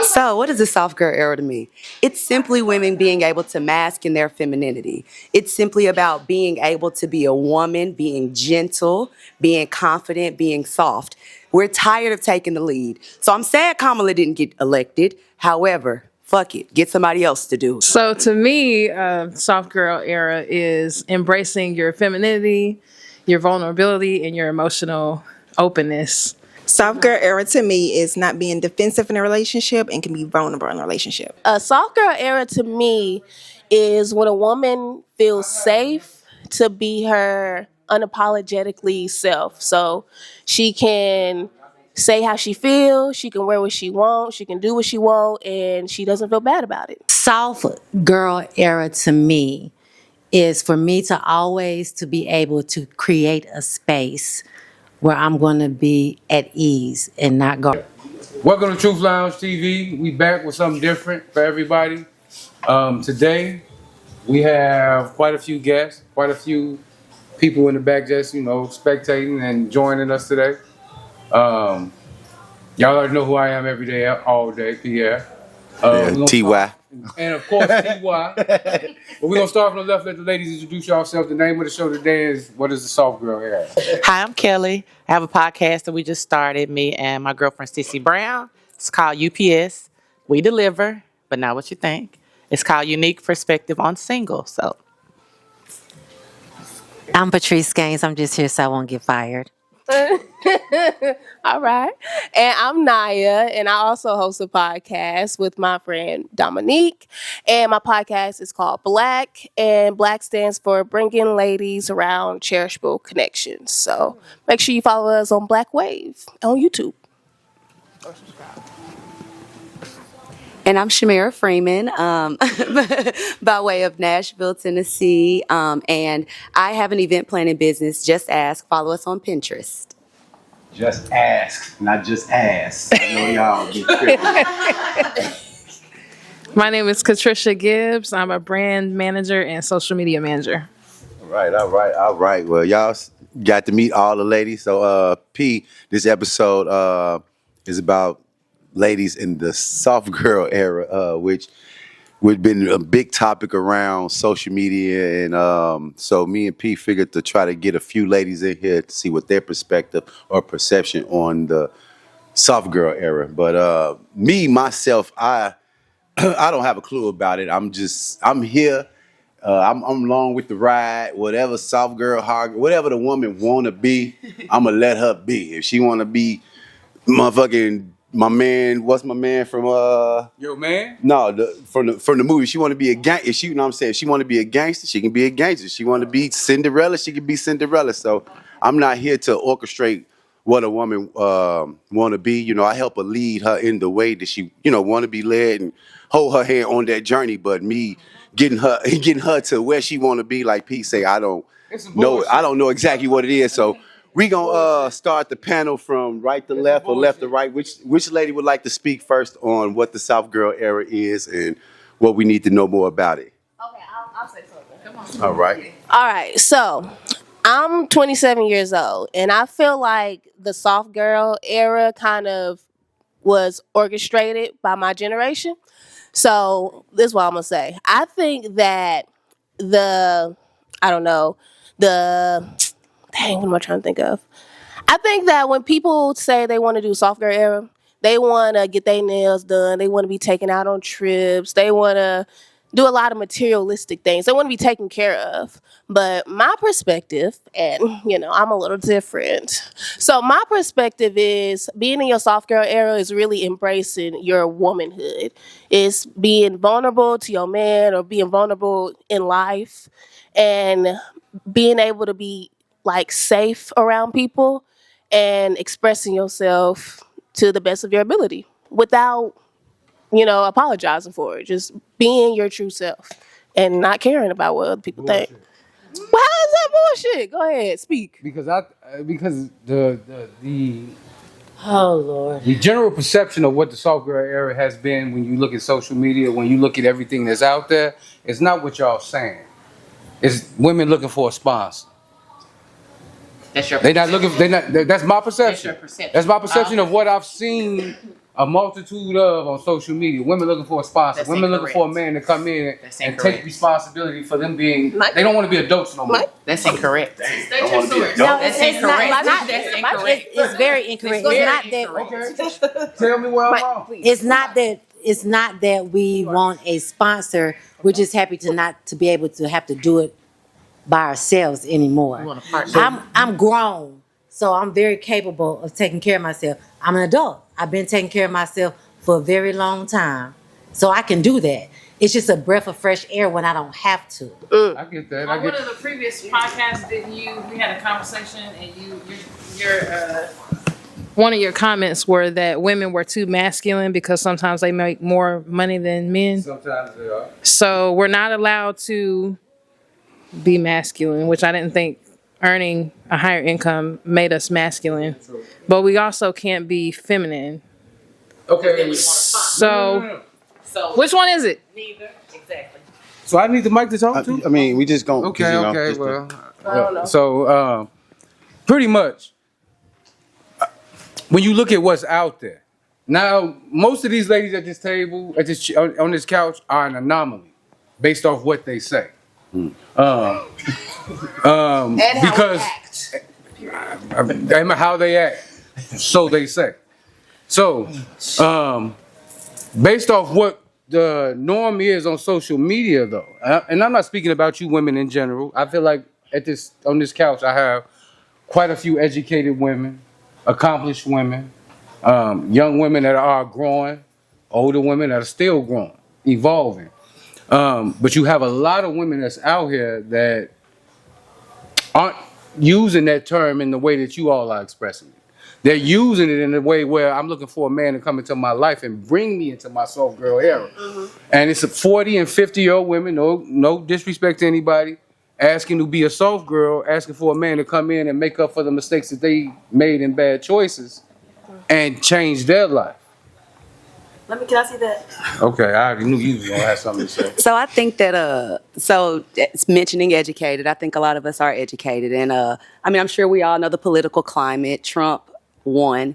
So, what is the soft girl era to me? It's simply women being able to mask in their femininity. It's simply about being able to be a woman, being gentle, being confident, being soft. We're tired of taking the lead. So, I'm sad Kamala didn't get elected. However, fuck it, get somebody else to do it. So to me, soft girl era is embracing your femininity, your vulnerability, and your emotional openness. Soft girl era to me is not being defensive in a relationship and can be vulnerable in a relationship. A soft girl era to me is when a woman feels safe to be her unapologetically self. So she can say how she feels, she can wear what she wants, she can do what she wants, and she doesn't feel bad about it. Soft girl era to me is for me to always to be able to create a space where I'm going to be at ease and not go. Welcome to Truth Lounge TV. We back with something different for everybody. Today, we have quite a few guests, quite a few people in the back just, spectating and joining us today. Y'all already know who I am every day, all day, Pierre. TY. And of course, TY. But we're going to start from the left. Let the ladies introduce yourselves. The name of the show today is What is the Soft Girl Era? Hi, I'm Kelly. I have a podcast that we just started, me and my girlfriend, Cece Brown. It's called UPS. We deliver, but not what you think. It's called Unique Perspective on Single. So, I'm Patrice Gaines. I'm just here so I won't get fired. All right. And I'm Naya, and I also host a podcast with my friend Dominique. And my podcast is called Black, and Black stands for Bringing Ladies Around Cherishable Connections. So make sure you follow us on Black Wave on YouTube. And I'm Shamira Freeman, by way of Nashville, Tennessee. And I have an event planning business. Just ask. Follow us on Pinterest. Just ask, not just ass. I know y'all get tricky. My name is Katricia Gibbs. I'm a brand manager and social media manager. All right. Well, y'all got to meet all the ladies. So, P, this episode is about ladies in the soft girl era, which would been a big topic around social media, and so me and P figured to try to get a few ladies in here to see what their perspective or perception on the soft girl era. But me myself, I I don't have a clue about it. I'm here. I'm along with the ride. Whatever soft girl, hard, whatever the woman wanna be, I'ma let her be. If she wanna be motherfucking my man, what's my man from Yo, man? No, from the movie. She want to be a gang. If she, you know what I'm saying, if she want to be a gangster, she can be a gangster. She want to be Cinderella, she can be Cinderella. So I'm not here to orchestrate what a woman want to be. You know, I help her lead her in the way that she, want to be led and hold her hand on that journey. But me getting her to where she want to be, like Pete say, I don't know exactly what it is. So we gonna start the panel from right to left or left to right. Which lady would like to speak first on what the soft girl era is and what we need to know more about it? Okay, I'll say something. Come on. All right. All right, so I'm 27 years old, and I feel like the soft girl era kind of was orchestrated by my generation. So this is what I'm gonna say. I think that what am I trying to think of? I think that when people say they want to do soft girl era, they want to get their nails done. They want to be taken out on trips. They want to do a lot of materialistic things. They want to be taken care of. But my perspective, and I'm a little different. So my perspective is being in your soft girl era is really embracing your womanhood. It's being vulnerable to your man or being vulnerable in life and being able to be like safe around people and expressing yourself to the best of your ability without apologizing for it. Just being your true self and not caring about what other people think. Well, how is that bullshit? Go ahead, speak. Because the Oh, Lord. the general perception of what the soft girl era has been when you look at social media, when you look at everything that's out there, it's not what y'all saying. It's women looking for a sponsor. that's your They not looking. They not. That's my perception. That's your perception. That's my perception of what I've seen a multitude of on social media. Women looking for a sponsor. That's Women looking for a incorrect. man to come in That's and incorrect. take responsibility for them being. Mike? They don't want to be adults no more. Mike? That's incorrect. No, That's it's incorrect. not. That's It's incorrect. it's very incorrect. It's not that. Okay. Tell me where I'm wrong. It's not that. It's not that we want a sponsor. We're just happy to be able to have to do it by ourselves anymore. We want a partner. I'm grown, so I'm very capable of taking care of myself. I'm an adult. I've been taking care of myself for a very long time, so I can do that. It's just a breath of fresh air when I don't have to. I get that. On one of the previous podcasts, we had a conversation, and your one of your comments were that women were too masculine because sometimes they make more money than men. Sometimes they are. So we're not allowed to be masculine, which I didn't think earning a higher income made us masculine. But we also can't be feminine. Okay. So So which one is it? neither. Exactly. So I need the mic to talk to. I mean, we just gonna. Okay. you know, Okay. just Well. So pretty much, when you look at what's out there now, most of these ladies at this table, on this couch, are an anomaly, based off what they say. Because how they act, so they say. So, based off what the norm is on social media, though, and I'm not speaking about you women in general. I feel like on this couch, I have quite a few educated women, accomplished women, young women that are growing, older women that are still growing, evolving. But you have a lot of women that's out here that aren't using that term in the way that you all are expressing it. They're using it in a way where I'm looking for a man to come into my life and bring me into my soft girl era. And it's a 40 and 50-year-old women, no disrespect to anybody, asking to be a soft girl, asking for a man to come in and make up for the mistakes that they made in bad choices and change their life. Can I see that? Okay, I already knew you was gonna have something to say. So I think that it's mentioning educated. I think a lot of us are educated, and I'm sure we all know the political climate. Trump won.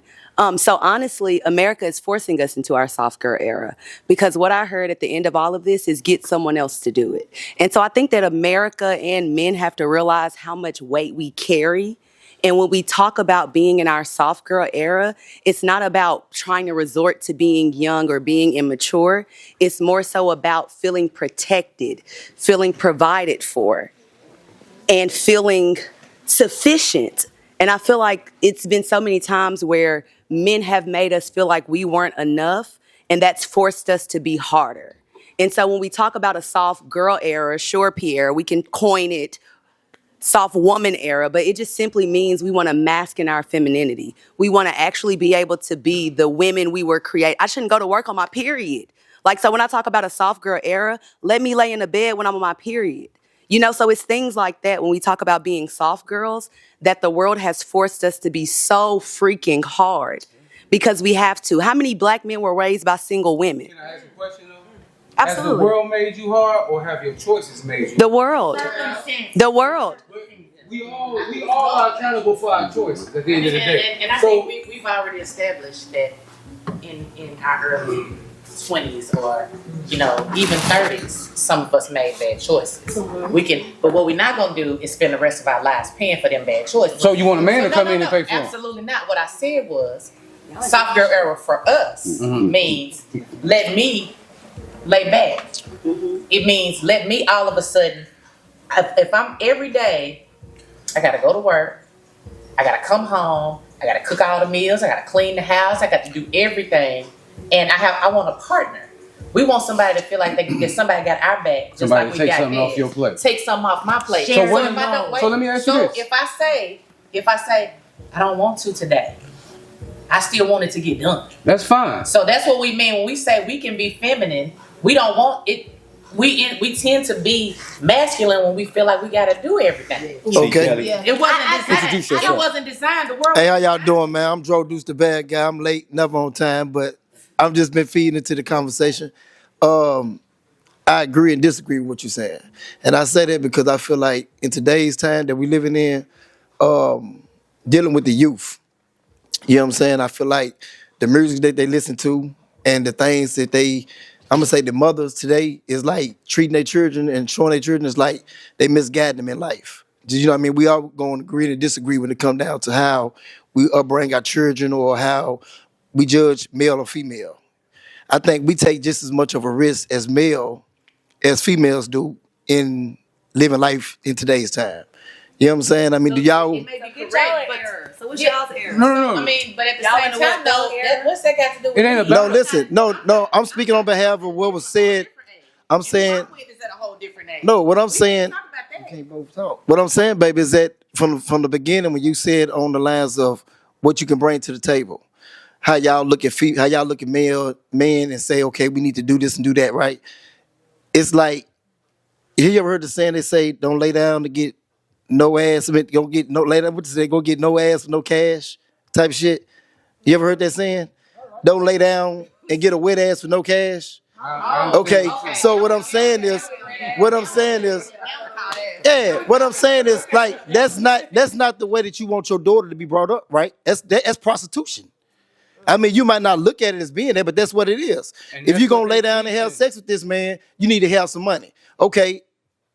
So honestly, America is forcing us into our soft girl era, because what I heard at the end of all of this is get someone else to do it. And so I think that America and men have to realize how much weight we carry. And when we talk about being in our soft girl era, it's not about trying to resort to being young or being immature. It's more so about feeling protected, feeling provided for, and feeling sufficient. And I feel like it's been so many times where men have made us feel like we weren't enough, and that's forced us to be harder. And so when we talk about a soft girl era, sure, Pierre, we can coin it soft woman era, but it just simply means we want to mask in our femininity. We want to actually be able to be the women we were created. I shouldn't go to work on my period. So when I talk about a soft girl era, let me lay in the bed when I'm on my period. So it's things like that when we talk about being soft girls, that the world has forced us to be so freaking hard because we have to. How many black men were raised by single women? Can I ask a question though? Absolutely. Has the world made you hard, or have your choices made you? The world. The world. We all are accountable for our choices at the end of the day. And I think we've already established that in our early 20s or even 30s, some of us made bad choices. But what we're not gonna do is spend the rest of our lives paying for them bad choices. So you want a man to come in and pay for them? Absolutely not. What I said was, soft girl era for us means let me lay back. It means let me all of a sudden, if I'm every day, I gotta go to work, I gotta come home, I gotta cook all the meals, I gotta clean the house, I got to do everything, and I want a partner. We want somebody to feel like that somebody got our back, just Somebody like we take got something theirs. off your plate. Take something off my plate. So let me ask you this. If I say I don't want to today, I still want it to get done. That's fine. So that's what we mean when we say we can be feminine. We don't want it. We tend to be masculine when we feel like we gotta do everything. Okay. It wasn't designed. Introduce It yourself. wasn't designed. The world. Hey, how y'all doing, man? I'm Dro Deuce, the bad guy. I'm late, never on time, but I've just been feeding into the conversation. I agree and disagree with what you're saying. And I say that because I feel like in today's time that we're living in, dealing with the youth, you know what I'm saying? I feel like the music that they listen to, and the things that I'm gonna say the mothers today is like treating their children and showing their children is like they misguide them in life. You know what I mean? We all going to agree and disagree when it comes down to how we upbring our children or how we judge male or female. I think we take just as much of a risk as females do in living life in today's time. You know what I'm saying? I mean, do y'all? So what's y'all's error? No. I mean, but at the same time, though, what's that got to do with It ain't me? about. No, listen, no. I'm speaking on behalf of what was said. I'm saying Is at a whole different age. no. What I'm saying, Talk about that. can't both talk. What I'm saying, baby, is that from the beginning when you said on the lines of what you can bring to the table, how y'all look at men and say, okay, we need to do this and do that, right? It's like, you ever heard the saying they say, don't lay down to get no ass, I mean, go get no lay down. What they say, go get no ass for no cash, type of shit. You ever heard that saying? Don't lay down and get a wet ass for no cash. Okay, so what I'm saying is, like that's not the way that you want your daughter to be brought up, right? That's prostitution. I mean, you might not look at it as being there, but that's what it is. If you're gonna lay down and have sex with this man, you need to have some money. Okay,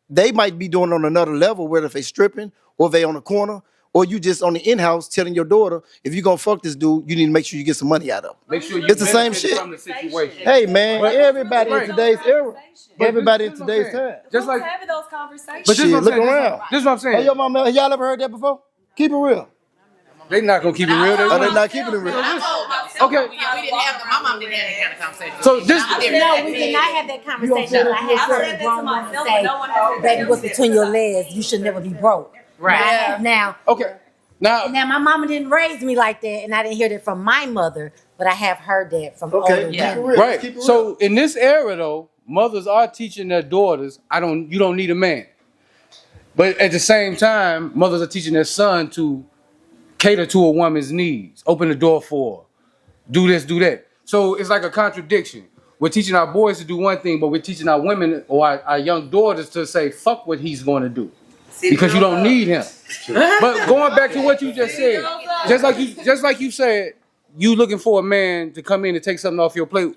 they might be doing it on another level, whether if they stripping or if they on the corner, or you just on the in-house telling your daughter, if you're gonna fuck this dude, you need to make sure you get some money out of him. Make sure you It's the same benefit shit. from the situation. Hey man, everybody in today's era, But everybody in this is what I'm today's saying. time. Just like, having those conversations. but this is Shit, what I'm look saying. around. This is what I'm saying. Hey, yo, mama, y'all ever heard that before? Keep it real. They not gonna keep it real. Oh, they not keeping it real. Okay. We didn't have, my mom didn't have that kind of conversation. So this. No, we did not have that conversation. I have heard a grown woman say, baby, what's between your legs? You should never be broke. Right. Now, Okay. Now. my mama didn't raise me like that, and I didn't hear that from my mother, but I have heard that from Okay, older keep it women. real. Right. Keep it real. So in this era though, mothers are teaching their daughters, you don't need a man. But at the same time, mothers are teaching their son to cater to a woman's needs, open the door for her, do this, do that. So it's like a contradiction. We're teaching our boys to do one thing, but we're teaching our women or our young daughters to say, fuck what he's going to do. Because you don't need him. But going back to what you just said, just like you said, you looking for a man to come in and take something off your plate.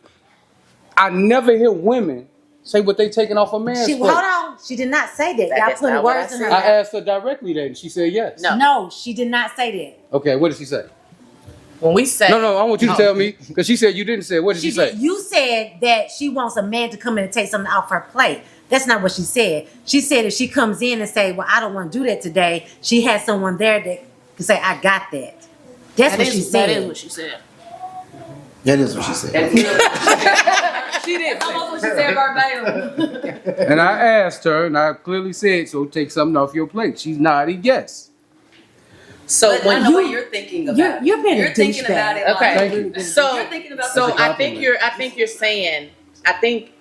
I never hear women say what they taking off a man's plate. Hold on. She did not say that. Y'all That's putting not what words I in her I mouth. asked her directly that, and she said yes. No, she did not say that. Okay, what did she say? When we say No, I want you to tell me, because she said you didn't say it. What did she say? You said that she wants a man to come in and take something off her plate. That's not what she said. She said if she comes in and say, well, I don't want to do that today, she has someone there that can say, I got that. That's what she said. That is what she said. That is what she said. She did. That's almost what she said verbatim. And I asked her, and I clearly said, so take something off your plate. She's nodded yes. So But I when know what you're thinking about. you're being a You're thinking douchebag. about it. Okay. Like, Thank you. So you're thinking about so the I think you're saying, I think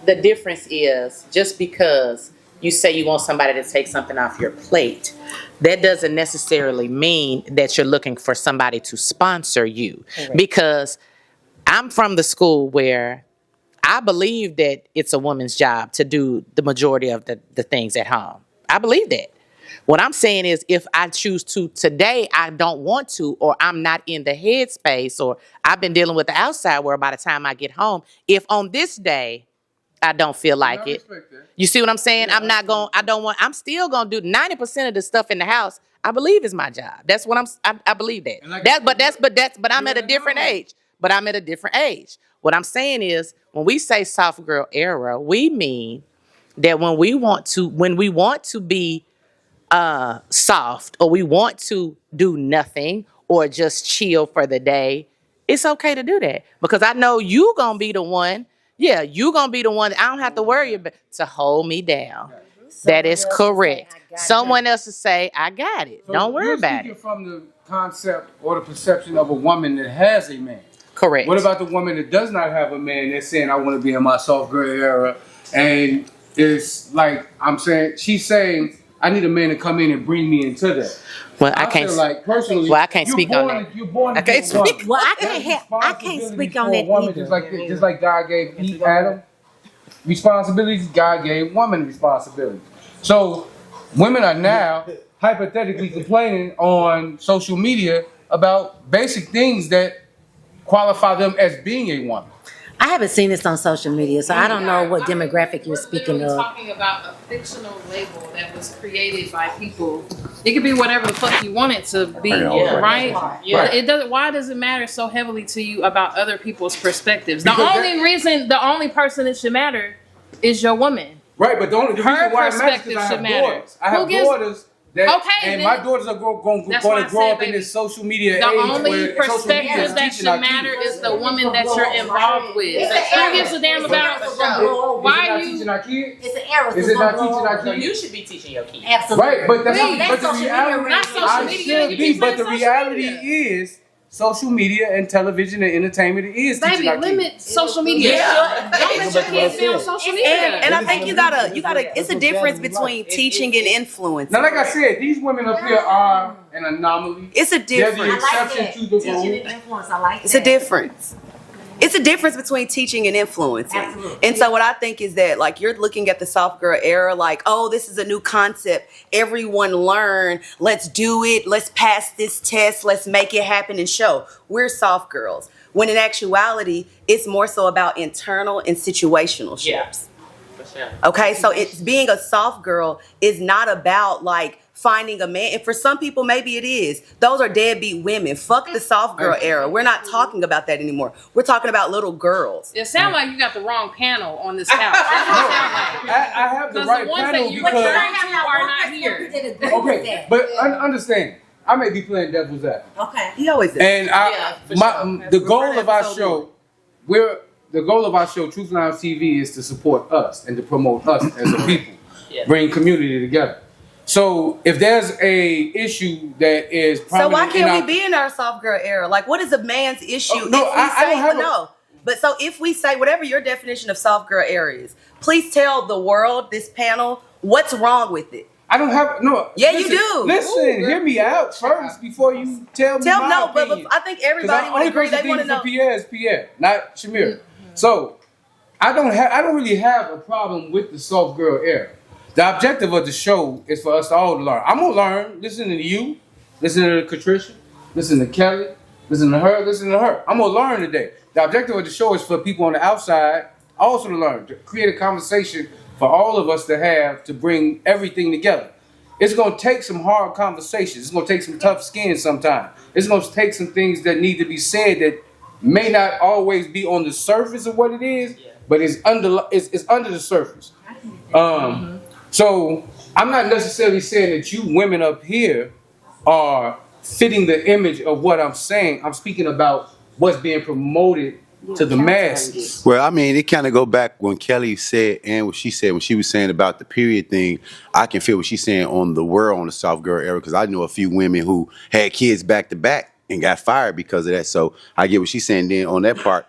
the difference is just because you say you want somebody to take something off your plate, that doesn't necessarily mean that you're looking for somebody to sponsor you. Correct. Because I'm from the school where I believe that it's a woman's job to do the majority of the things at home. I believe that. What I'm saying is if I choose to today, I don't want to, or I'm not in the headspace, or I've been dealing with the outside world by the time I get home. If on this day, I don't feel like it. You see what I'm saying? Yeah, I'm still going to do 90% of the stuff in the house. I believe is my job. That's what I believe that. But I'm at a different age. But I'm at a different age. What I'm saying is when we say soft girl era, we mean that when we want to be soft, or we want to do nothing or just chill for the day, it's okay to do that. Because I know you going to be the one. Yeah, you going to be the one that I don't have to worry about to hold me down. That is correct. Someone else to say, I got it. So don't worry about You're it. speaking from the concept or the perception of a woman that has a man. Correct. What about the woman that does not have a man that's saying, I want to be in my soft girl era? And it's like, I'm saying, she's saying, I need a man to come in and bring me into that. Well, I feel like personally, I can't speak on that. You're born to I can't be a woman. speak. Well, I can't speak on For a that woman, either. just like God gave Adam responsibilities, God gave woman responsibilities. So women are now hypothetically complaining on social media about basic things that qualify them as being a woman. I haven't seen this on social media, so I don't know what demographic you're speaking We're of. talking about a fictional label that was created by people. It could be whatever the fuck you want it to be, right? Yeah. It doesn't. Why does it matter so heavily to you about other people's perspectives? The Because the only person it should matter is your woman. Right, but the reason Her why it matters perspective is I should have matter. daughters. I have Who gives- daughters that, Okay, and then- my daughters are going That's to why I grow said, up in baby, this social media The age only where social media is perspective that teaching should our matter kids. is the woman that you're involved with. Who gives a damn about Is it why not you? teaching our kids? It's an error. Is it not teaching our No, kids? you should be teaching your kids. Absolutely. Right, but that's Wait, but the social reality. media, not social I media. should You be, keep but saying the social reality media. is social media and television and entertainment is teaching Baby, our kids. limit social media. Yeah. Don't let your kids be on social media. And I think you gotta, it's a difference between teaching and influence. Now, like I said, these women up here are an anomaly. It's a They're the difference. exception to the rule. Influence, I like It's a difference. It's a difference between teaching and influencing. Absolutely. And so what I think is that, like, you're looking at the soft girl era like, oh, this is a new concept. Everyone learn. Let's do it. Let's pass this test. Let's make it happen and show. We're soft girls. When in actuality, it's more so about internal and situational shifts. For sure. Okay, so it's being a soft girl is not about like finding a man. And for some people, maybe it is. Those are deadbeat women. Fuck the soft girl era. We're not talking about that anymore. We're talking about little girls. It sounds like you got the wrong panel on this couch. That's what it sounds like. I have the Because right the ones panel that you because are not here. okay, but understand, I may be playing devil's advocate, Okay. He always is. and for the goal of our show, the goal of our show, Truth Lounge TV, is to support us and to promote us as a people, Yeah. bring community together. So if there's a issue that is So prominent why in can't our- we be in our soft girl era? Like, what is a man's issue? Oh, no, if we I don't say have a- no. But so if we say whatever your definition of soft girl era is, please tell the world, this panel, what's wrong with it. I don't have no. Yeah, you listen, do. Listen, hear me out first before you tell me my No, but opinion. I think 'Cause everybody the would only agree. person They want to thinking know. for Pierre is Pierre, not Shamir. So I don't really have a problem with the soft girl era. The objective of the show is for us all to learn. I'm gonna learn listening to you, listening to Katricia, listening to Kelly, listening to her, listening to her. I'm gonna learn today. The objective of the show is for people on the outside also to learn, to create a conversation for all of us to have to bring everything together. It's gonna take some hard conversations. It's gonna take some tough skin sometimes. It's gonna take some things that need to be said that may not always be on the surface of what it is, but it's under the surface. So I'm not necessarily saying that you women up here are fitting the image of what I'm saying. I'm speaking about what's being promoted to the masses. Well, I mean, it kind of go back when Kelly said and what she said when she was saying about the period thing. I can feel what she's saying on the world on the soft girl era because I know a few women who had kids back to back and got fired because of that. So I get what she's saying. Then on that part,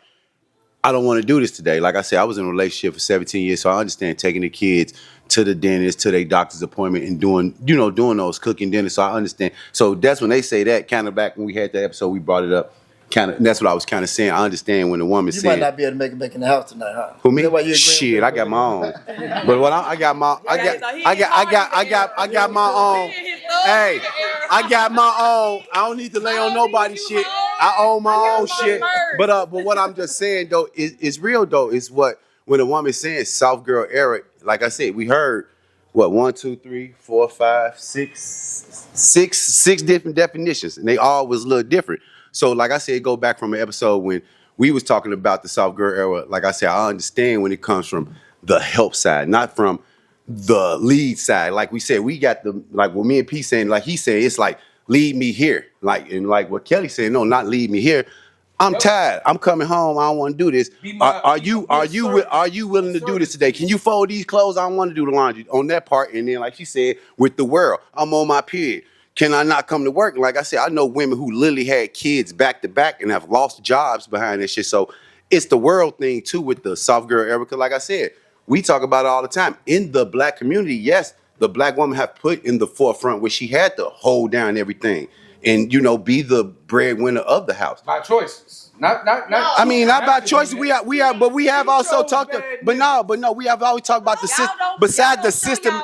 I don't want to do this today. Like I said, I was in a relationship for 17 years, so I understand taking the kids to the dentist, to their doctor's appointment, and doing those cooking dinners. So I understand. So that's when they say that. Kind of back when we had that episode, we brought it up. Kind of. That's what I was kind of saying. I understand when the woman You said, might not be able to make it back in the house tonight, huh? "Who me? Is that why you agreeing Shit, with I got my own." But what I got my I got my own. Hey, I got my own. I don't need to lay on nobody's shit. I own my own shit. But what I'm just saying though is real though. Is what when a woman's saying soft girl era. Like I said, we heard what 1, 2, 3, 4, 5, 6 different definitions, and they all was a little different. So like I said, go back from an episode when we was talking about the soft girl era. Like I said, I understand when it comes from the help side, not from the lead side. Like we said, we got like what me and P saying, like he said, it's like lead me here. Like and like what Kelly said, no, not lead me here. I'm tired. I'm coming home. I don't want to do this. Are you willing to do this today? Can you fold these clothes? I don't want to do the laundry on that part. And then, like she said, with the world, I'm on my period. Can I not come to work? And like I said, I know women who literally had kids back to back and have lost jobs behind this shit. So it's the world thing too with the soft girl era. Because like I said, we talk about it all the time. In the black community, yes, the black woman have put in the forefront where she had to hold down everything and, be the breadwinner of the house. By choices. Not I mean, not by choice. We have also talked. We have always talked about the system. Besides the system,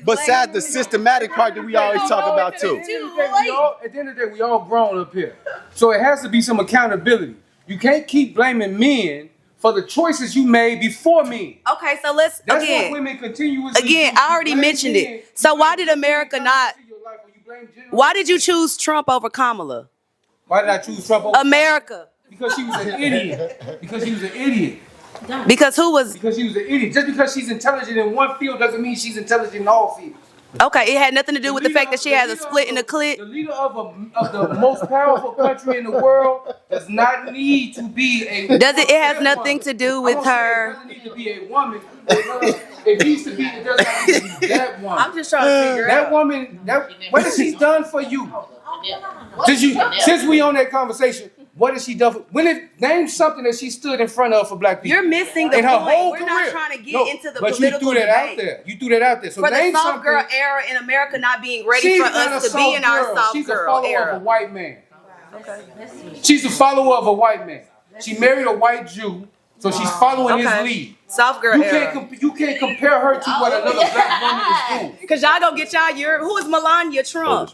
besides the systematic part that we always talk about too. At the end of the day, we all grown up here, so it has to be some accountability. You can't keep blaming men for the choices you made before men. Okay, so let's That's again. what women continuously Again, do. I already You blame mentioned men. it. So why did America not? Why did you choose Trump over Kamala? Why did I choose Trump over America. Because she was an idiot. Because she was an idiot. Because who was? Because she was an idiot. Just because she's intelligent in one field doesn't mean she's intelligent in all fields. Okay, it had nothing to do with the fact that she has a split in the clit. The leader of the most powerful country in the world does not need to be a. Does it? It has nothing to do with her. It doesn't need to be a woman. It needs to be. It doesn't have to be that woman. I'm just trying to figure That out. woman. What has she done for you? Since we on that conversation, what has she done? Name something that she stood in front of for black people. You're missing the in her point. whole We're career. not trying to get into the but political you threw that debate. out there. You threw that out there. So For the name soft something. girl era in America not being ready She's for not us a to be in our girl. soft She's girl a follower era. of a white man. She's a follower of a white man. She married a white Jew, so she's following his lead. Soft girl era. You can't compare her to what another black woman is doing. Cause y'all gonna get who is Melania Trump?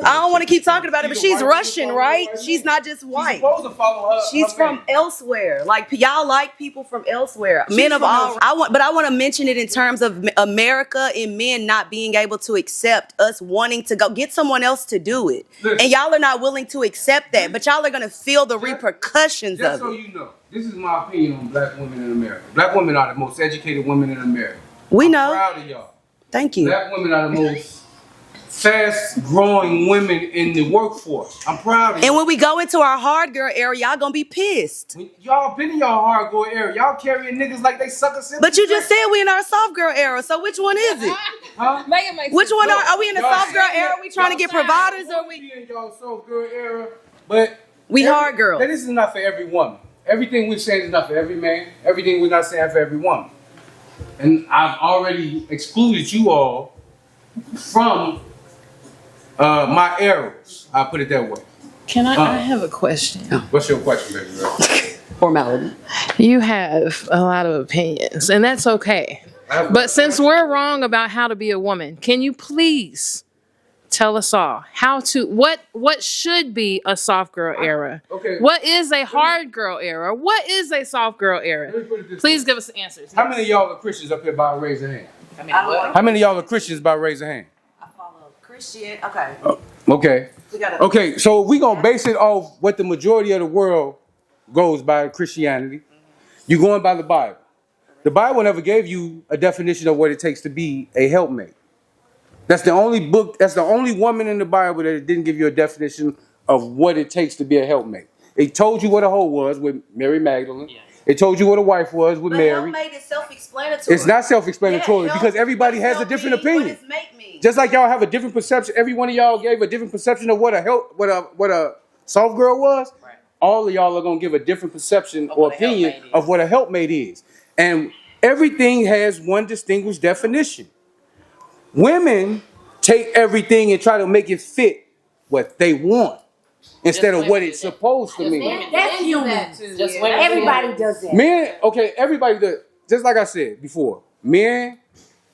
I don't want to keep talking about it, but she's Russian, right? She's not just white. Supposed to follow her. She's from elsewhere. Like y'all like people from elsewhere. Men of all. I want to mention it in terms of America and men not being able to accept us wanting to go get someone else to do it, and y'all are not willing to accept that. But y'all are gonna feel the repercussions Just of so it. you know, this is my opinion on black women in America. Black women are the most educated women in America. We I'm know. proud of y'all. Thank you. Black women are the most fast-growing women in the workforce. I'm proud of you. And when we go into our hard girl era, y'all gonna be pissed. Y'all been in y'all hardcore era. Y'all carrying niggas like they suck us in. But you just said we in our soft girl era, so which one is it? Huh? Which one are we in the Y'all soft girl saying era? that- We trying to get providers, or we? in y'all soft girl era, but We hard girls. This is not for every woman. Everything we're saying is not for every man. Everything we're not saying for every woman. And I've already excluded you all from my eras. I'll put it that way. Can I have a question? What's your question, baby girl? Formality. You have a lot of opinions, and that's okay. But since we're wrong about how to be a woman, can you please tell us all what should be a soft girl era? Okay. What is a hard girl era? What is a soft girl era? Let me put it this Please way. give us answers. How many of y'all are Christians up here by raise a hand? How many of y'all are Christians by raise a hand? Christian. Okay. Okay. We gotta. Okay, so we gonna base it off what the majority of the world goes by, Christianity. You're going by the Bible. The Bible never gave you a definition of what it takes to be a helpmate. That's the only book, that's the only woman in the Bible that it didn't give you a definition of what it takes to be a helpmate. It told you what a hoe was with Mary Magdalene. Yeah. It told you what a wife was with Mary. Helpmate is self-explanatory. It's not self-explanatory because everybody has a different opinion. What does make mean? Just like y'all have a different perception, every one of y'all gave a different perception of what a soft girl was. Right. All of y'all are gonna give a different perception or opinion of what a helpmate is, and everything has one distinguished definition. Women take everything and try to make it fit what they want instead of what it's supposed to mean. That's human. Everybody does that. Men, okay, everybody does. Just like I said before, men,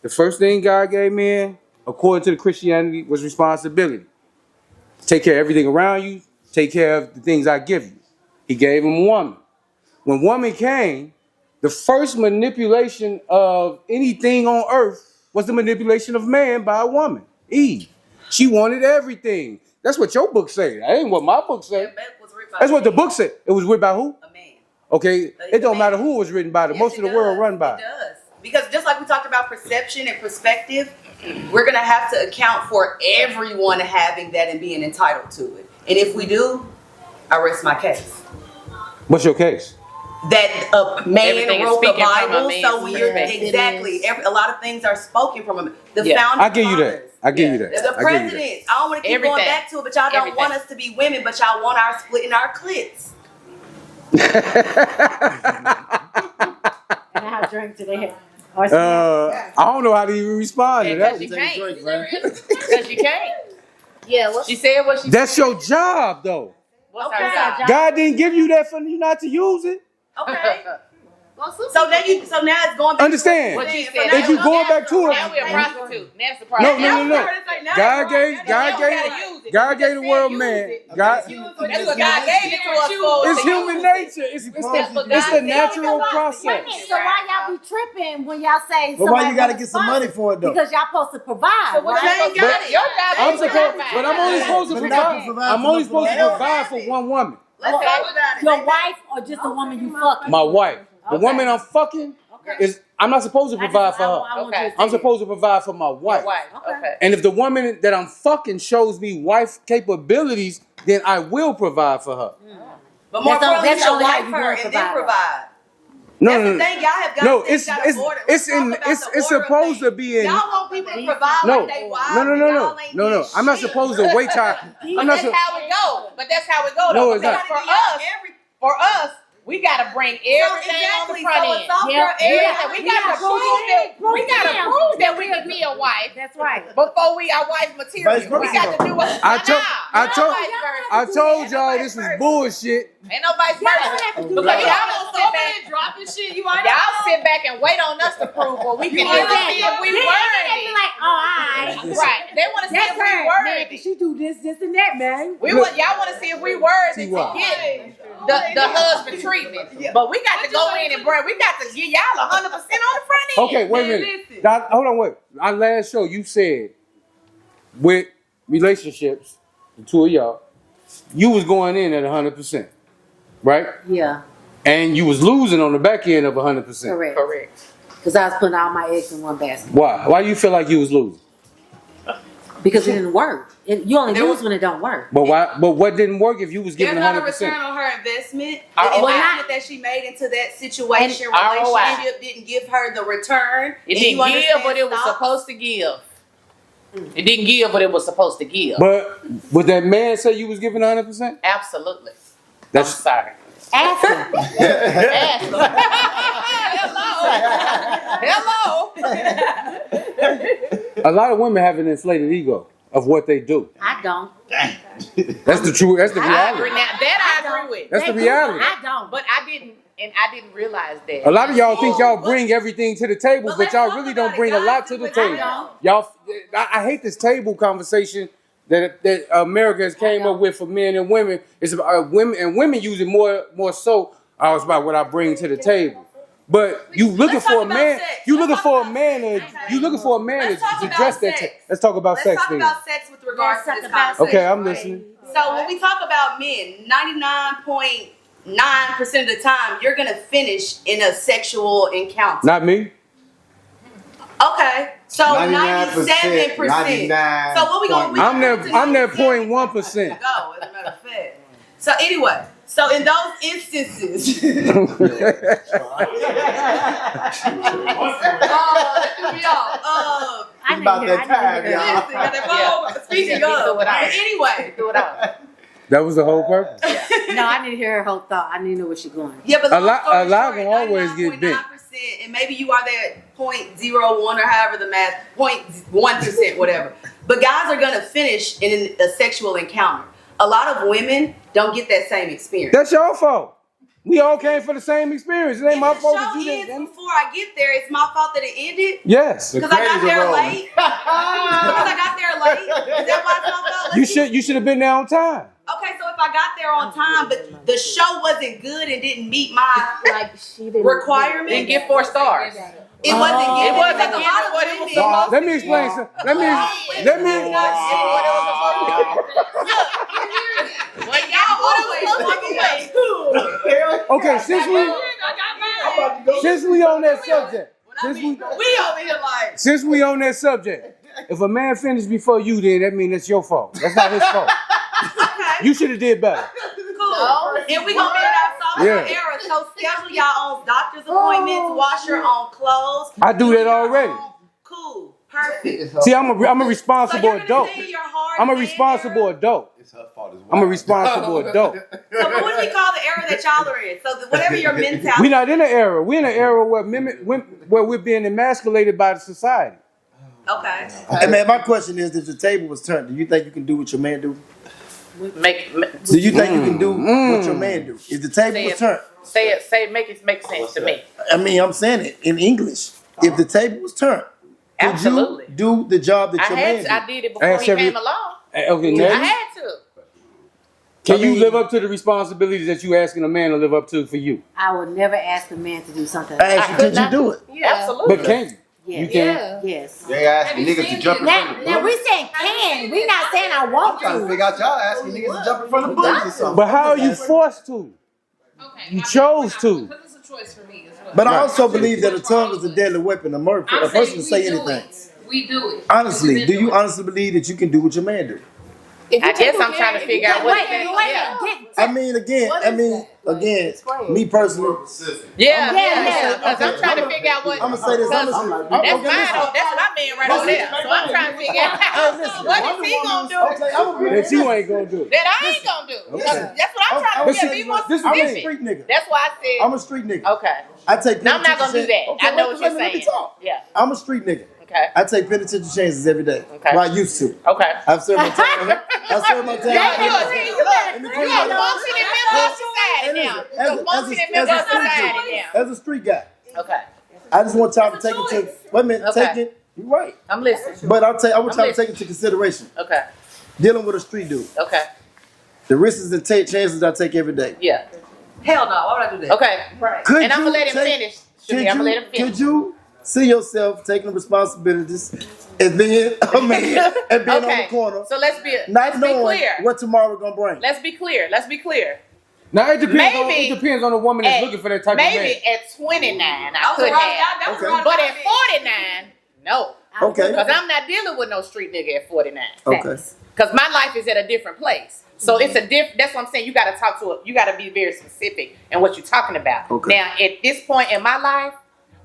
the first thing God gave men, according to the Christianity, was responsibility. Take care of everything around you. Take care of the things I give you. He gave him a woman. When woman came, the first manipulation of anything on earth was the manipulation of man by a woman, Eve. She wanted everything. That's what your book say. That ain't what my book say. That's what the book said. It was written by who? A man. Okay, it don't matter who it was written by. Most of the world run by. It does. Because just like we talked about perception and perspective, we're going to have to account for everyone having that and being entitled to it. And if we do, I rest my case. What's your case? That a man Everything is wrote the speaking from a Bible, man's so when you're perspective. exactly a lot of things are spoken from him. The Yeah. founding I give you fathers. that. I give you that. The I give you presidents. I don't want to keep going Everything. back to it, but y'all don't Everything. want us to be women, but y'all want our splitting our clits. And I have drink today. that. I don't know how to even respond to that. Because you can't. Because you can't. Yeah, she said what she That's your job, though. What's Okay. her job? God didn't give you that for you not to use it. Okay. So now it's going back. Understand? What you said. If you going back to Now it, we're a prostitute. That's the no, problem. no, no, no. God gave, Now we gotta use it. God gave the world man. God. That's what God gave it to us for. It's human nature. It's the natural process. So why y'all be tripping when y'all say? But why you gotta get some money for it though? Because y'all supposed to provide. So what right? you got it. Your job I'm is to supposed, provide. but I'm only supposed to But not provide. to provide I'm for only the supposed to family. provide for one woman. Let's talk about it. Your wife or just the woman you fucking? My wife. The woman I'm fucking is. I'm not supposed to provide for her. Okay. I'm supposed to provide for my wife. Wife. Okay. And if the woman that I'm fucking shows me wife capabilities, then I will provide for her. But more That's importantly, you should only how wife you her gonna and then provide. provide. No, That's no, the no. thing. Y'all have got No, things out of order. Let's talk about the it's order of supposed to things. be in. Y'all want people to provide No, like they wives. no, no, no, and no, y'all ain't no, no. did I'm not shit. supposed to wait till. I'm not. That's how it go. But that's how it go. No, Though. it's not. For us, we gotta bring everything on the front end. We gotta prove that we can be a wife. That's right. Before we are wife material. Vice versa. We got to do what I told y'all this was bullshit. Ain't no vice versa. Because y'all sit back dropping shit. Y'all sit back and wait on us to prove what we can do to see if we They be worthy. like, oh, alright. Right. They want to see That's if we her, man. worthy. She do this, and that, man. Y'all want to see if we worthy to T.Y. get the husband treatment. But we got to go in and we got to give y'all 100% on the front end. Okay, wait a minute. Hold on, wait. Our last show, you said with relationships, the two of y'all, you was going in at 100%, right? Yeah, And you was losing on the back end of 100%. correct. Because I was putting all my eggs in one basket. Why? Why you feel like you was losing? Because it didn't work. You only lose when it don't work. But why? But what didn't work if you was There's giving not a return 100%? on her investment. ROI. The investment that she made into that situation, And ROI. relationship didn't give her the return. It And didn't you give understand what it was stop? supposed to give. It didn't give what it was supposed to give. But would that man say you was giving 100%? Absolutely. I'm That's sorry. Ask her. Ask them. Hello. a lot of women have an inflated ego of what they do. I don't. That's the truth. That's the I agree. reality. Now that I agree with. That's the They do, reality. I don't. But I didn't realize that. A lot of y'all think y'all bring everything to the table, But but let's y'all talk really about don't it. bring a Guys lot do to the what table. they don't. Y'all, I hate this table conversation that America has came up with for men and women. It's about women, and women use it more so. It's about what I bring to the table. But you looking Let's for a talk about man. sex. You Let's looking talk for a about man. sex. You looking for a man Let's talk to about address that. sex. Let's talk about Let's sex talk then. about sex with regards to Let's this talk about conversation. Okay, I'm listening. So when we talk about men, 99.9% of the time, you're gonna finish in a sexual encounter. Not me. Okay, so 97%. 99. So what we gonna? I'm that 0.1%. Go as a matter of fact. So anyway, so in those instances, I about didn't that hear time, it. y'all. speaking of, but anyway, Do it all. That was the whole purpose. No, I need to hear her whole thought. I need to know where she's going. yeah, but A long lot story gonna short, always get bent. 99.9%, and maybe you are that 0.01 or however the math, 0.1%, whatever. But guys are gonna finish in a sexual encounter. A lot of women don't get that same experience. That's your fault. We all came for the same experience. It ain't my If the fault show that you ends didn't. before I get there, it's my fault that it ended. Yes. Because I got there late. Because I got there late. Is that why it's my fault? You should have been there on time. Okay, so if I got there on time, but the show wasn't good and didn't meet my Like she didn't requirements, Didn't get 4 stars. it wasn't good. It wasn't Like a lot of what it was women- supposed Let me explain some. Let me. Well, y'all always walk away. Okay, since we on that subject, since we on that subject, if a man finished before you, then that means that's your fault. That's not his fault. You should have did better. Cool. And we gonna be in our sophomore era, so schedule your own doctor's appointments, wash your own clothes. I do that already. Cool. Perfect. See, I'm a So responsible you're gonna adult. say your hard I'm a man responsible era? adult. It's her fault as well. I'm a responsible adult. So what do we call the era that y'all are in? So whatever your mentality. We're not in an era. We're in an era where where we're being emasculated by the society. Okay. Hey man, my question is: if the table was turned, do you think you can do what your man do? Make Do you think you can do what your man do? If the table was turned, make it make sense to me. I mean, I'm saying it in English. If the table was turned, could Absolutely. you do the job that your man do? I did it before he came along. Okay, I Nettie, had to. can you live up to the responsibilities that you asking a man to live up to for you? I would never ask a man to do something. I asked you, could you do it? Yeah, absolutely. But can you? Yes. You can. Yeah. Yes. They asking niggas to jump in front of the Now we bullets. saying can. We not saying I want Trying to to. figure out y'all asking niggas to jump in front of the bullets or something. But how are you forced to? Okay, You chose to. Because it's a choice for me as well. But I also believe that the tongue is a deadly weapon. A I'm person saying can say we do anything. it. We do it. Honestly, do you honestly believe that you can do what your man do? I guess I'm trying to figure out what Wait, it is. wait, Yeah. I mean, me personally, Yeah, Yeah. because I'm trying to figure out what. I'm gonna say this. That's mine. That's my man right over there. So I'm trying to figure out what is he gonna do That you ain't gonna do. that I ain't gonna do. That's what I'm trying to figure out. Be more This is I'm a specific. street nigga. That's why I said. I'm a street nigga. Okay. I take. No, I'm not gonna do that. Okay, I know wait, what you're let me saying. talk. Yeah. I'm a street nigga. Okay. I take penitentiary chances every day. Okay. Well, I used to. Okay. I've served my time. I served my time. You're a functioning member of society now. You're a functioning member of society now. As a street guy, Okay. I just want y'all to take it to. Wait a minute, Okay. take it. You're right. I'm listening. But I want y'all to listening. take it into consideration. Okay. Dealing with a street dude, Okay. the risks and chances I take every day. Yeah. Hell no, why would I do that? Okay. Could And I'm you gonna let him take- finish. I'm gonna let him finish. Could you see yourself taking responsibilities as being a man and being on the corner, So let's be not knowing clear. what tomorrow gonna bring? Let's be clear. Let's be clear. Now it depends. Maybe it depends on the woman that's looking for that type of man. Maybe at 29 I could have. Okay. But at 49, no. Okay. Because I'm not dealing with no street nigga at 49. Okay. Because my life is at a different place. So it's a that's what I'm saying. You got to talk to it. You got to be very specific in what you're talking about. Okay. Now, at this point in my life,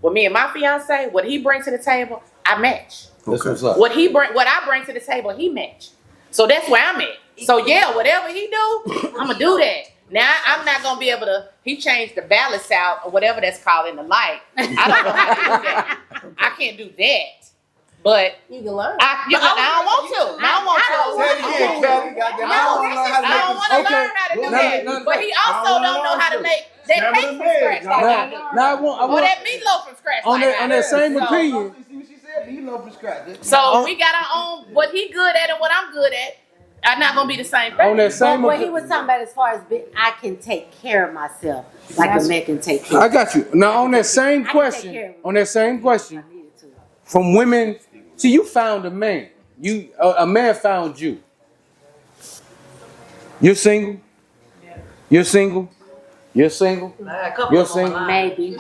with me and my fiance, what he brings to the table, I match. That's what's up. What I bring to the table, he match. So that's where I'm at. So yeah, whatever he do, I'm gonna do that. Now I'm not gonna be able to. He changed the ballast out or whatever that's called in the light. I don't know how to do that. I can't do that. But You can learn. I don't want to. I don't want to. Say it again, Kelly. Goddamn, I don't know how to I don't want to make learn how to do Okay. that. But he also don't know how to make that cake from scratch like I do. Now I want Or that meatloaf from scratch on like that I on do. that same So- opinion. See what she said? You know from scratch. So we got our own, what he good at and what I'm good at. I'm not gonna be the same On thing. that But same. what he was talking about as far as I can take care of myself like a man can take care I of got you. Now on that same I can take care question. of On that same question. I needed to. From women, see, you found a man. A man found you. You're single. You're single. You're single. You're single. I Maybe.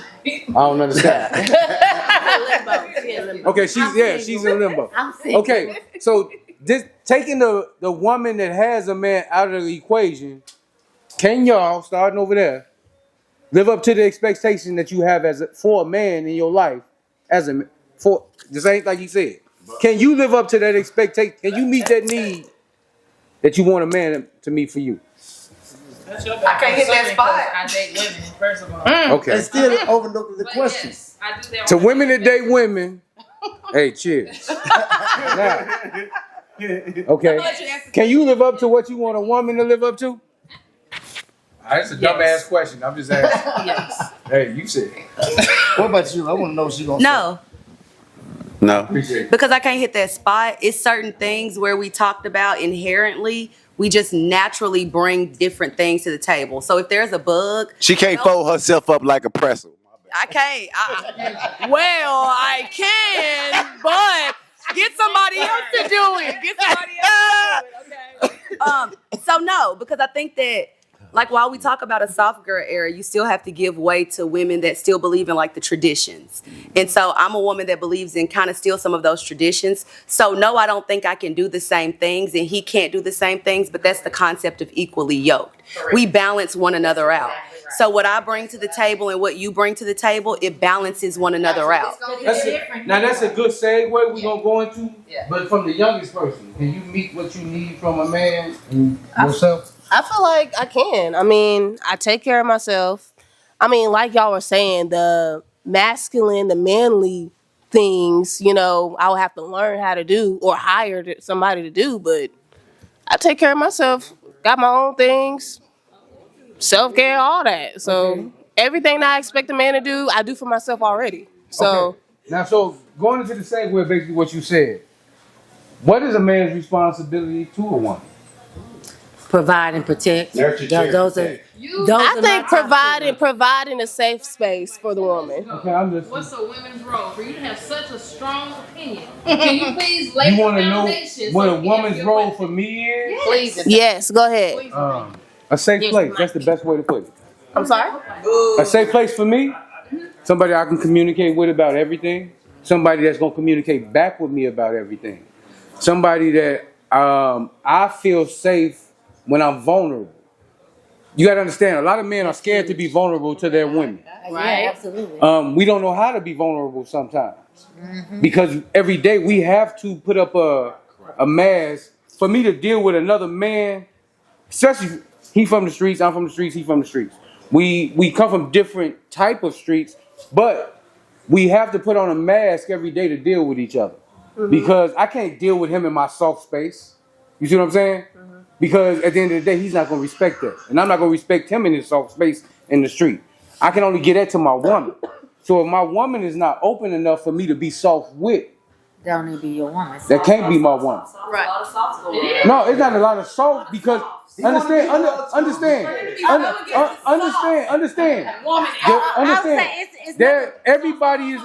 don't understand. Okay, she's in limbo. I'm single. Okay, so this taking the woman that has a man out of the equation, can y'all starting over there live up to the expectation that you have for a man in your life as for this ain't like you said. Can you live up to that expectation? Can you meet that need that you want a man to meet for you? I can't hit that spot. I date women, first of all. Okay. And still overlooking the But question. yes, I do that To with women that date women, hey, cheers. Now, okay. Can you live up to what you want a woman to live up to? That's a dumbass question. I'm just asking. Yes. Hey, you said it. What about you? I want to know what she gonna No, No. Appreciate it. because I can't hit that spot. It's certain things where we talked about inherently, we just naturally bring different things to the table. So if there's a bug, She can't fold herself up like a pretzel. I can't. Well, I can, but get somebody else to do it. Get somebody else to do it. Okay. So no, because I think that, like, while we talk about a soft girl era, you still have to give way to women that still believe in like the traditions. And so I'm a woman that believes in kind of still some of those traditions. So no, I don't think I can do the same things and he can't do the same things, but that's the concept of equally yoked. We balance one another out. So what I bring to the table and what you bring to the table, it balances one another out. Now that's a good segue we're gonna go into. But from the youngest person, can you meet what you need from a man and yourself? I feel like I can. I mean, I take care of myself. I mean, like y'all were saying, the masculine, the manly things, you know, I'll have to learn how to do or hire somebody to do, but I take care of myself. Got my own things, self-care, all that. So everything that I expect a man to do, I do for myself already. So Okay. Now, so going into the segue, basically what you said. What is a man's responsibility to a woman? Provide and protect. Nurture, cherish, Those are protect. those I are think my top two. providing a safe space for the woman. Okay, I'm listening. What's a woman's role? For you to have such a strong opinion, can you please lay You the want to know foundation? what so a we can answer woman's your role question? for me is? Please. Yes, go ahead. A safe place. That's the best way to put it. I'm sorry. A safe place for me, somebody I can communicate with about everything. Somebody that's gonna communicate back with me about everything. Somebody that I feel safe when I'm vulnerable. You gotta understand, a lot of men are scared to be vulnerable to their women. Yeah, absolutely. We don't know how to be vulnerable sometimes because every day we have to put up a mask. For me to deal with another man, especially he from the streets, I'm from the streets, he from the streets. We come from different type of streets, but we have to put on a mask every day to deal with each other because I can't deal with him in my soft space. You see what I'm saying? Because at the end of the day, he's not going to respect that. And I'm not going to respect him in his soft space in the street. I can only get that to my woman. So if my woman is not open enough for me to be soft with, That don't need to be your woman. that can't be my woman. Right. No, it's not a lot of soft because understand. There, everybody is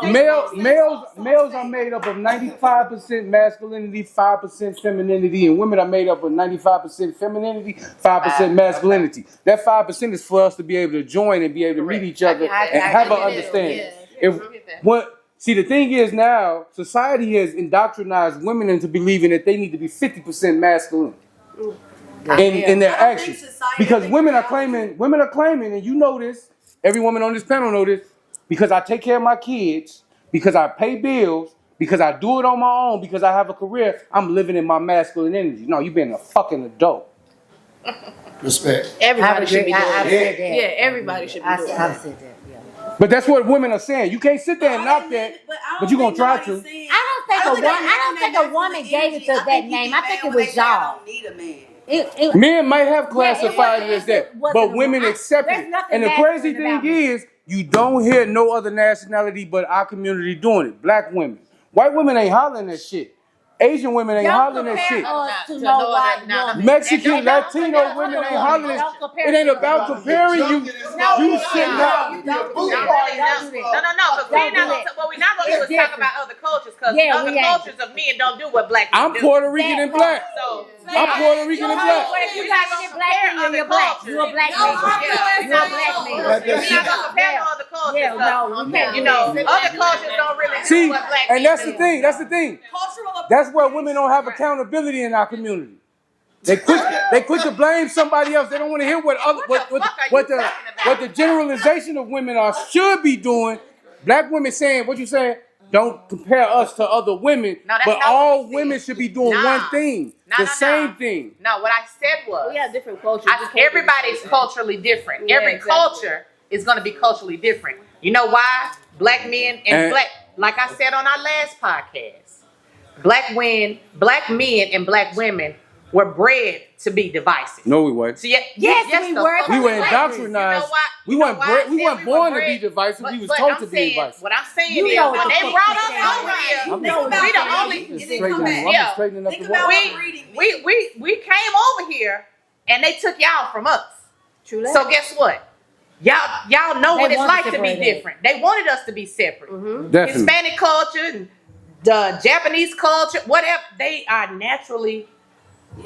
males are made up of 95% masculinity, 5% femininity, and women are made up of 95% femininity, 5% masculinity. That 5% is for us to be able to join and be able to meet each other and have an understanding. See, the thing is now, society has indoctrinized women into believing that they need to be 50% masculine in their actions. Because women are claiming, and you know this, every woman on this panel know this, because I take care of my kids, because I pay bills, because I do it on my own, because I have a career, I'm living in my masculine energy. No, you being a fucking adult. Respect. Everybody should be doing I've that. said that. Yeah, everybody should be doing that. I've said that. Yeah. But that's what women are saying. You can't sit there and knock that, but you're going to try to. I don't think a woman gave it to that name. I think it was y'all. Men might have classified it as that, wasn't but a women woman. accept There's it. nothing And the crazy masculine thing about is, you don't hear no other nationality but our community doing it. Black women. White women ain't hollering that shit. Asian women ain't hollering that shit. Mexican, Latino women ain't hollering that shit. It ain't about comparing you. You sitting up. No, because we're not going to do is talk about other cultures, because other cultures of men don't do what black men do. I'm Puerto Rican and black. So, I'm Puerto Rican and black. If you're not going to compare other cultures, You're a black man. You're a black man. we're not going to compare other cultures. You know, other cultures don't really do See, what black and men that's do. the thing. That's the thing. That's where women don't have accountability in our community. They quick to blame somebody else. They don't want to hear what the generalization of women should be doing. Black women saying, what you saying? Don't compare us to other women, but all women should be doing one thing, the same thing. No, what I said was, We have different cultures. everybody's culturally different. Yeah, Every exactly. culture is going to be culturally different. You know why? Black men and black, like I said on our last podcast, black men and black women were bred to be divisive. No, we weren't. So yes, we were. We were indoctrinized. We weren't born to be bred? divisive. We was But told I'm to be saying, divisive. what I'm saying You is, know when what they the brought fuck us you over here, I'm we just the only. We came over here and they took y'all from us. True that. So guess what? Y'all know They what it's wanted like to be separated. different. They wanted us to be separate. Definitely. Hispanic culture and the Japanese culture, whatever, they are naturally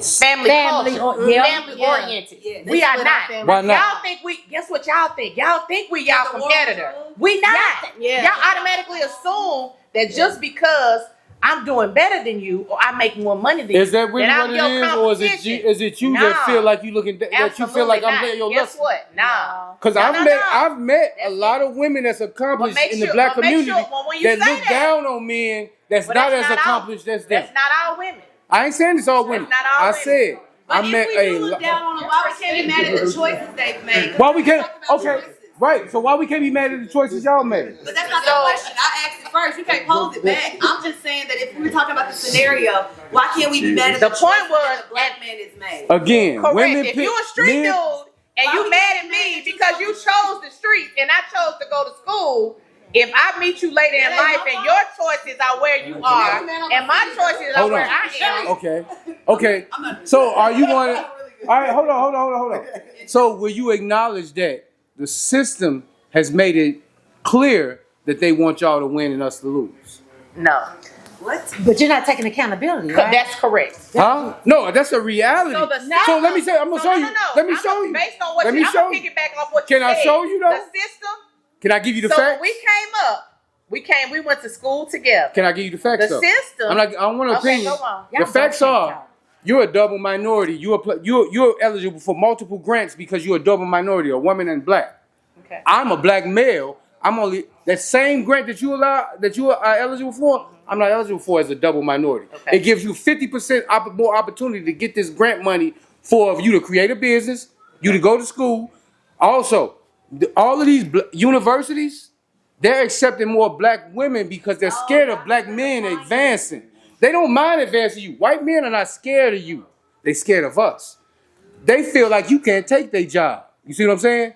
family oriented. Yeah. We are not. Why not? Y'all think guess what y'all think? Y'all think we y'all competitor. We not. Yeah. Y'all automatically assume that just because I'm doing better than you or I make more money than you, Is that really I'm what it your is, or is it you that feel like you looking that you feel like I'm letting your Guess luck? what? Nah. Because No, I've met a lot of women that's accomplished But make in the sure- black but make community sure- well, when you that say look that- down on men that's But not that's as not accomplished as them. That's not all women. I ain't saying it's all women. not all I women. said But I met if we a do look down on them, why we can't be mad at the choices they've made? why we can't right, so why we can't be mad at the choices y'all made? But that's not the question. I asked it first. You can't pose it back. I'm just saying that if we were talking about the scenario, why can't we be mad at The the point choices was- that the black man is made? Again, Correct. women If pick you a street men, dude and you mad at me because you chose the street and I chose to go to school, if I meet you later in life and your choices are where you are, and my choices are Hold where on. I am. Okay. So are you going to, all right, hold on. So will you acknowledge that the system has made it clear that they want y'all to win and us to lose? No. What? But you're not taking accountability, right? That's correct. Huh? No, that's a reality. So, So let me say, I'm gonna show you. Let me show you. Based on what Let you, me I'm show gonna you. piggyback off what Can you I said. show you though? The system. Can I give you the So facts? when we came up, we went to school together. Can I give you the facts The though? system. I'm not. I don't want an Okay, opinion. go on. The facts are, you're a double minority. You're eligible for multiple grants because you're a double minority, a woman and black. Okay. I'm a black male. I'm only that same grant that you are eligible for. I'm not eligible for as a double minority. Okay. It gives you 50% more opportunity to get this grant money for you to create a business, you to go to school. Also, all of these universities, they're accepting more black women because they're scared of black men advancing. They don't mind advancing you. White men are not scared of you. They're scared of us. They feel like you can't take their job. You see what I'm saying?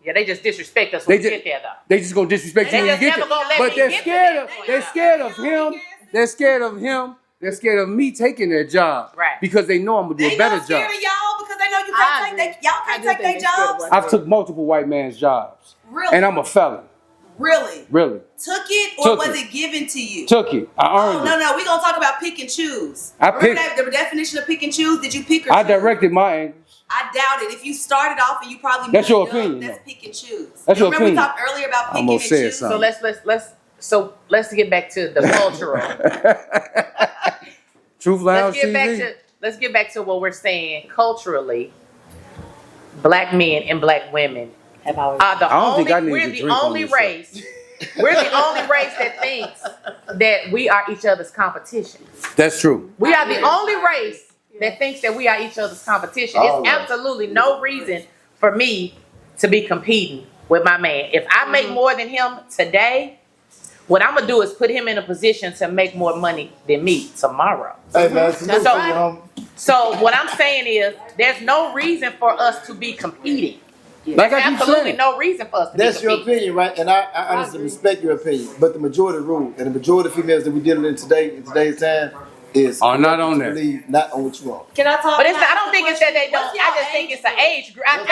Yeah, they just disrespect us when we get there, though. They just gonna disrespect you They when you just get never there. gonna let But me they're get to scared that of point. they're scared of him. They're scared of him. They're scared of me taking their job. Right. Because they know I'm gonna do a better Scared job. of y'all because they know you can't take y'all can't take their jobs. I've took multiple white man's jobs. Really? And I'm a felon. Really? Really. Took it or Took was it. it given to you? Took it. I earned No, it. no, we're gonna talk about pick and choose. I Remember picked- that the definition of pick and choose? Did you pick or I choose? directed my angles. I doubt it. If you started off and you probably That's your moved up, opinion, that's though. pick and choose. That's your Remember opinion. we talked earlier about I'm picking gonna and say choosing. something. Let's get back to the cultural. Truth Lounge TV. Let's get back to what we're saying culturally. Black men and black women are the I don't think I need we're to the drink on only this show. race. We're the only race that thinks that we are each other's competition. That's true. We are the only race that thinks that we are each other's competition. It's absolutely no reason for me to be competing with my man. If I make more than him today, what I'm gonna do is put him in a position to make more money than me tomorrow. Hey man, salute to you, homie. So what I'm saying is, there's no reason for us to be competing. Like I keep Absolutely saying. no reason for us to That's be your competing. opinion, right? And I honestly respect your opinion. But the majority rule, and the majority of females that we're dealing in today's time is Are not on that. believe not on what you want. Can I talk? But can I don't ask think a it's that they question? don't. What's I y'all just think age it's an age group. That's the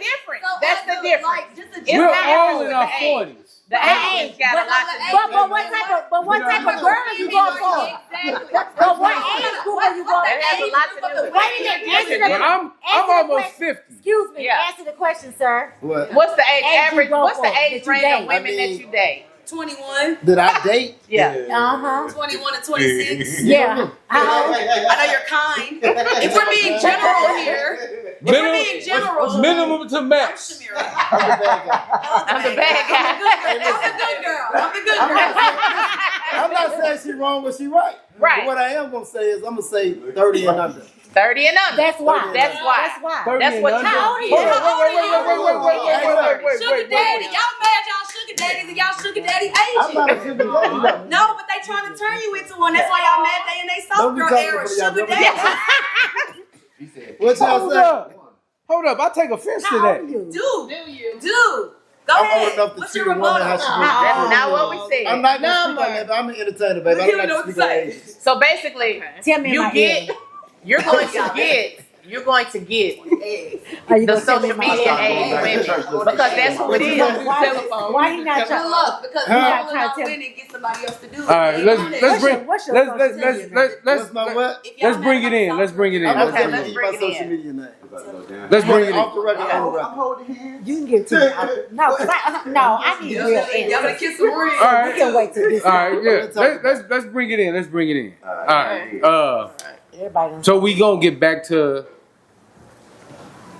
difference. That's the difference. Like, just a It's We're not all in the our age. 40s. The age got a lot to do. But what type of girl are you going for? But what age group are you going That has a lot to do with Wait a minute, answer it. But I'm almost 50. Excuse me, Yeah. answer the question, sir. What? What's the age Age you average? go What's the for, age that you range date? of women I that mean- you date? 21, Did I date? Yeah. 21 to 26. Yeah. How old? I know you're kind. If we're being general here, if we're being general, Minimum to max. Shamira. I'm the bad guy. I'm the bad guy. I'm the good girl. I'm the good girl. I'm not saying she wrong, but she right. Right. But what I am gonna say is I'm gonna say 30 and under. 30 and under. That's why. That's why. That's why. 30 That's and what under. How old are you? Sugar daddy. Y'all mad y'all sugar daddies and y'all sugar daddy I'm not a Asian. sugar daddy. though. No, but they trying to turn you into one. That's why y'all mad they in they soft Don't be girl talking era. for y'all, Sugar don't be daddy. What y'all Hold say? up. Hold up. I take offense to How that. old are you? Dude. Go I'm ahead. old enough to What's treat your a woman how rebuttal? she That's not what we said. I'm not gonna speak on that, but I'm an entertainer, baby. I don't like to speak on ages. So basically, Tell me in my head. you're going to get Are you the gonna tell me social in my media head? age women because that's who it is. Why he not Good trying? luck, because Huh? you Not don't trying to tell- win and get somebody else to do it. All right, let's bring what's your let's social media What's my what? If y'all let's bring mad it in. about Let's bring it in. I'm Okay, gonna let's tell you bring my it social in. media name. Let's bring it Off in. the record, on the record. You can give it to me. No, 'cause I need real Y'all answers. gonna kiss some ring. All We right. can wait till this. All right, yeah. Let's bring it in. Let's bring it in. All right. Everybody done- So we gonna get back to.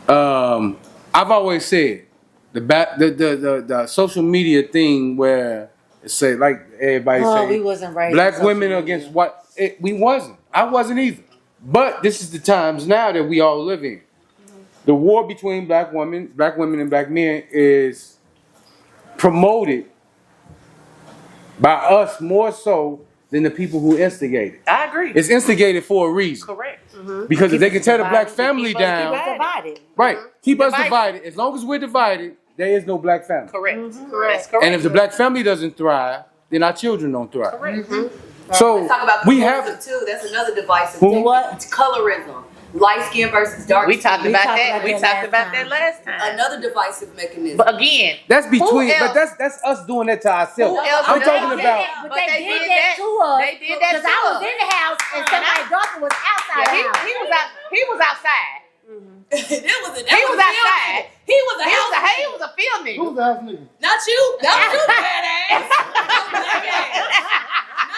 I've always said the social media thing where it say like everybody Oh, say we wasn't raised black on women social against white. We wasn't. I wasn't either. But this is the times now that we all live in. The war between black women and black men is promoted by us more so than the people who instigate it. I agree. It's instigated for a reason. Correct. Because if they can tear the black family down, Keep us divided. right, keep us Divided. divided. As long as we're divided, there is no black family. Correct. Mm-hmm. Correct. That's correct. And if the black family doesn't thrive, then our children don't thrive. Correct. So Let's talk about we colorism have. too. That's another divisive Who? thing. What? It's colorism. Light skin versus dark We skin. talked about talked that. about We that talked last about time. that last time. Another divisive mechanism. But again, That's between, who but else- that's us doing that to ourselves. Who else I'm does talking that? about. But But they, they did did that that- to us. they did that Because to I was us. in the house and somebody's daughter was outside Yeah, the house. he was out. He was outside. that He was a outside. field nigga. He was a He house was a nigga. he was a field nigga. Who's the house nigga? Not you. That was you, badass.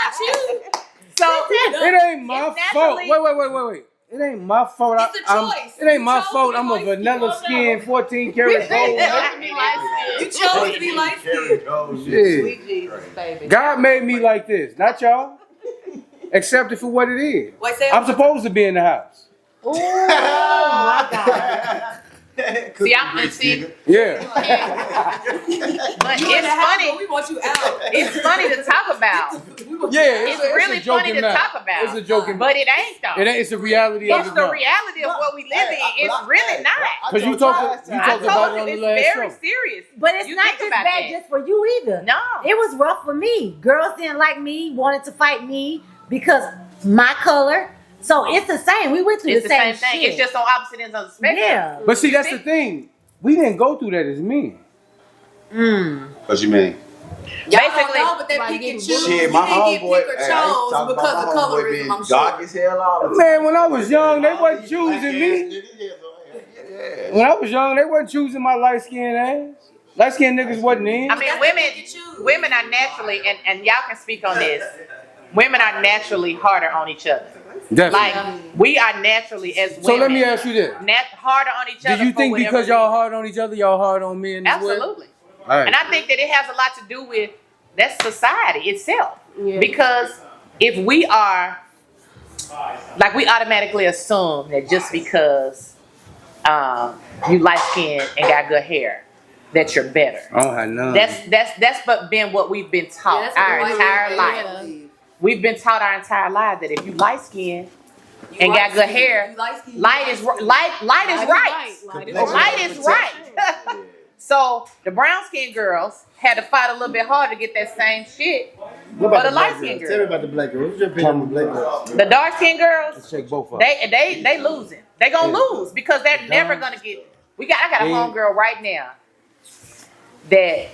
Not you. So It ain't my It's fault. naturally- Wait. It ain't my fault. It's a choice. It ain't You my chose fault. to be I'm a light vanilla skinned. skin, 14 karat gold. You chose to be light skinned. Shit. God made me like this, not y'all. Accept it for what it is. Wait, say I'm supposed to be in the house. Oh my God. see, I'm see. Yeah. But You in it's the house, funny. but we want you out. It's funny to talk about. Yeah, It's really a joking funny to matter. talk about. It's a joking But it ain't though. It ain't, it's the reality of It's it the now. reality of what we live in. It's really not. Because you talked I about it told on you the it's last very show. serious. But it's You not think just about bad that. just for you either. No. It was rough for me. Girls didn't like me, wanted to fight me because my color. So it's the same. We went through It's the the same, same thing. shit. It's just on opposite ends of the spectrum. Yeah. But see, that's the thing. We didn't go through that as men. What you mean? Y'all Basically, don't know, but that pick and choose. Shit, you my didn't get homeboy. pick or Hey, I used to chose talk about because my of homeboy colorism, being I'm dark sure. as hell all the time. Man, when I was young, they wasn't choosing me. When I was young, they wasn't choosing my light skinned ass. Light skinned niggas wasn't in. I mean, women are naturally, and y'all can speak on this. Women are naturally harder on each other. Definitely. Like we are naturally as women. So let me ask you this. Harder on each other. Do you for think whatever because y'all reason. hard on each other, y'all hard on men as well? Absolutely. All right. And I think that it has a lot to do with that's society itself. Because if we are, like, we automatically assume that just because you light skinned and got good hair, that you're better. I don't have none. That's but been what we've been taught our entire life. We've been taught our entire life that if you light skinned and got good hair, light is right. Light is right. So the brown skinned girls had to fight a little bit harder to get that same shit. What But about the the light black skinned girl? Tell me girl, about the black girl. What's your opinion on the black girl? the dark skinned girls, Let's check both of them. they losing. They gonna lose because they're never gonna get. I got a homegirl right now that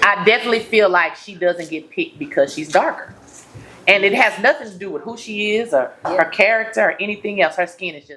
I definitely feel like she doesn't get picked because she's darker. And it has nothing to do with who she is or her character or anything else. Her skin is just